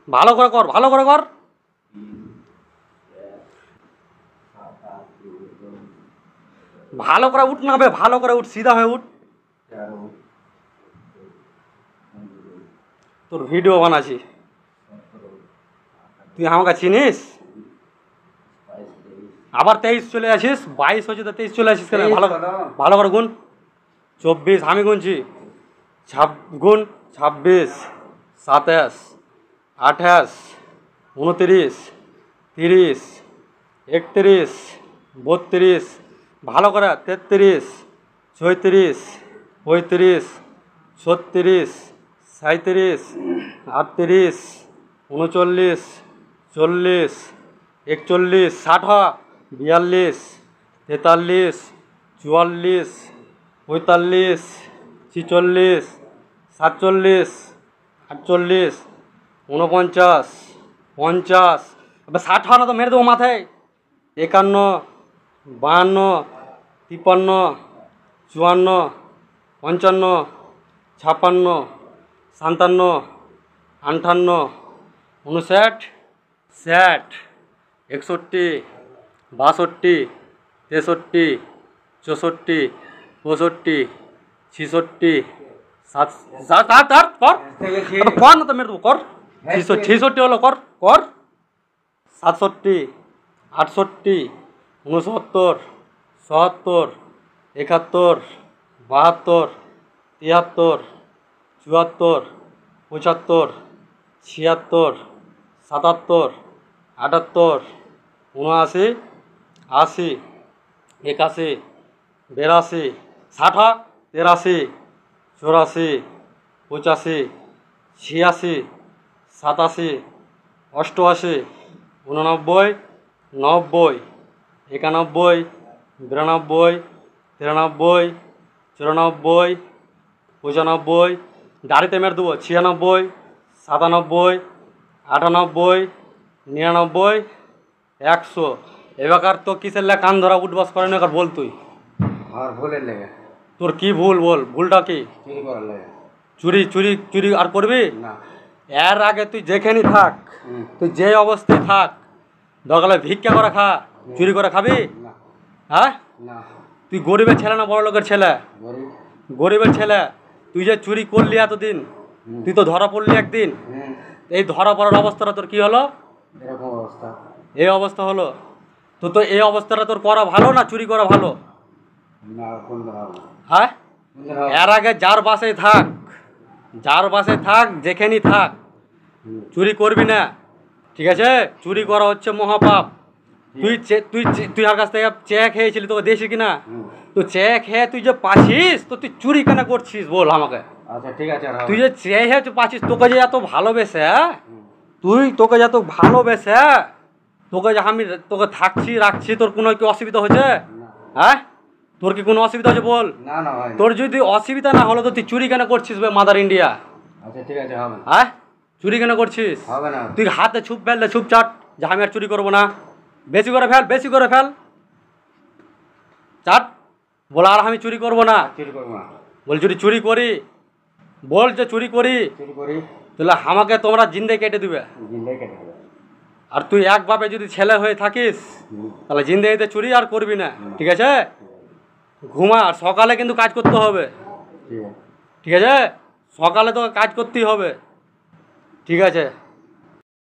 ভালো করে কর, ভালো করে কর। ভালো করে উঠ না বে, ভালো করে উঠ, সিধা হয়ে উঠ। তোর ভিডিও বানাচ্ছি, তুই আমাকে চিনিস? আবার 23 চলে আসিস, 22 হচ্ছে তো 23 চলে আসিস কেন? ভালো ভালো করে গুণ। 24 আমি গুনছি, গুণ 26, 27, 28, 29, 30, 31, 32, ভালো করে 33, 34, 35, 36, 37, 38, 39, 40, 41, 60, 42, 43, 44, 45, 46, 47, 48, 49, 50, अबे 60 হয় না তো মেরে দেবো মাথায়। 51, 52, 53, 54, 55, 56, 57, 58, 59, 60, 61, 62, 63, 64, 65, 66, 67, কর কর না তো মেরে দেবো, কর। 66 হলো, কর কর। 67, 68, 69, 70, 71, 72, 73, 74, 75, 76, 77, 78, 79, 80, 81, 82, 60, 83, 84, 85, 86, 87, 88, 89, 90, 91, 92, 93, 94, 95, দাড়িতে মেরে দেবো। 96, 97, 98, 99, 100। এবার তো কিসের লেগে কান ধরা উঠবাস করে না, বল তুই। আর ভুলের লেগে। তোর কি ভুল বল, ভুলটা কি? চুরি করার লেগে। চুরি চুরি চুরি আর করবি না। এর আগে তুই যেখানেই থাক, তুই যে অবস্থায় থাক, দরকার হলে ভিক্ষা করে খা, চুরি করে খাবি? না। হ্যাঁ? না। তুই গরিবের ছেলে না বড় লোকের ছেলে? গরিব। গরিবের ছেলে। তুই যে চুরি করলি এতদিন, তুই তো ধরা পড়লি একদিন। এই ধরা পড়ার অবস্থাটা তোর কি হলো? এরকম অবস্থা। এই অবস্থা হলো। তো তো এই অবস্থাটা তোর করা ভালো না চুরি করা ভালো? না, কোনটা ভালো? হ্যাঁ? এর আগে যার বাসায় থাক, যার বাসায় থাক, যেখানেই থাক, চুরি করবি না, ঠিক আছে? চুরি করা হচ্ছে মহাপাপ। তুই তুই তুই আর কাছ থেকে চেয়ে খেয়েছিলি, তোকে দিয়েছিস কিনা? তো চেয়ে খেয়ে তুই যে পাচ্ছিস, তো তুই চুরি কেন করছিস বল আমাকে? আচ্ছা ঠিক আছে। তুই যে চেয়ে খেয়ে তুই পাচ্ছিস, তোকে যে এত ভালোবেসে, তোকে যে এত ভালোবেসে, তোকে যে আমি তোকে থাকছি রাখছি, তোর কোনো কি অসুবিধা হয়েছে? হ্যাঁ? তোর কি কোনো অসুবিধা আছে বল? না না ভাই। তোর যদি অসুবিধা না হলো তো তুই চুরি কেন করছিস বে মাদার ইন্ডিয়া? আচ্ছা ঠিক আছে, হবে না। হ্যাঁ? চুরি কেন করছিস? হবে না। তুই হাতে ছুপ ফেললে ছুপ চাট যে আমি আর চুরি করবো না। বেশি করে ফেল, বেশি করে ফেল, চাট বল আর আমি চুরি করবো না। চুরি করবো না। বল যদি চুরি করি, বল যে চুরি করি, চুরি করি তাহলে আমাকে তোমরা জিন্দে কেটে দিবে। জিন্দে কেটে দেবে। আর তুই একভাবে যদি ছেলে হয়ে থাকিস, তাহলে জিন্দেগিতে চুরি আর করবি না, ঠিক আছে? ঘুমা, আর সকালে কিন্তু কাজ করতে হবে, ঠিক আছে। ঠিক আছে? সকালে তোকে কাজ করতেই হবে, ঠিক আছে?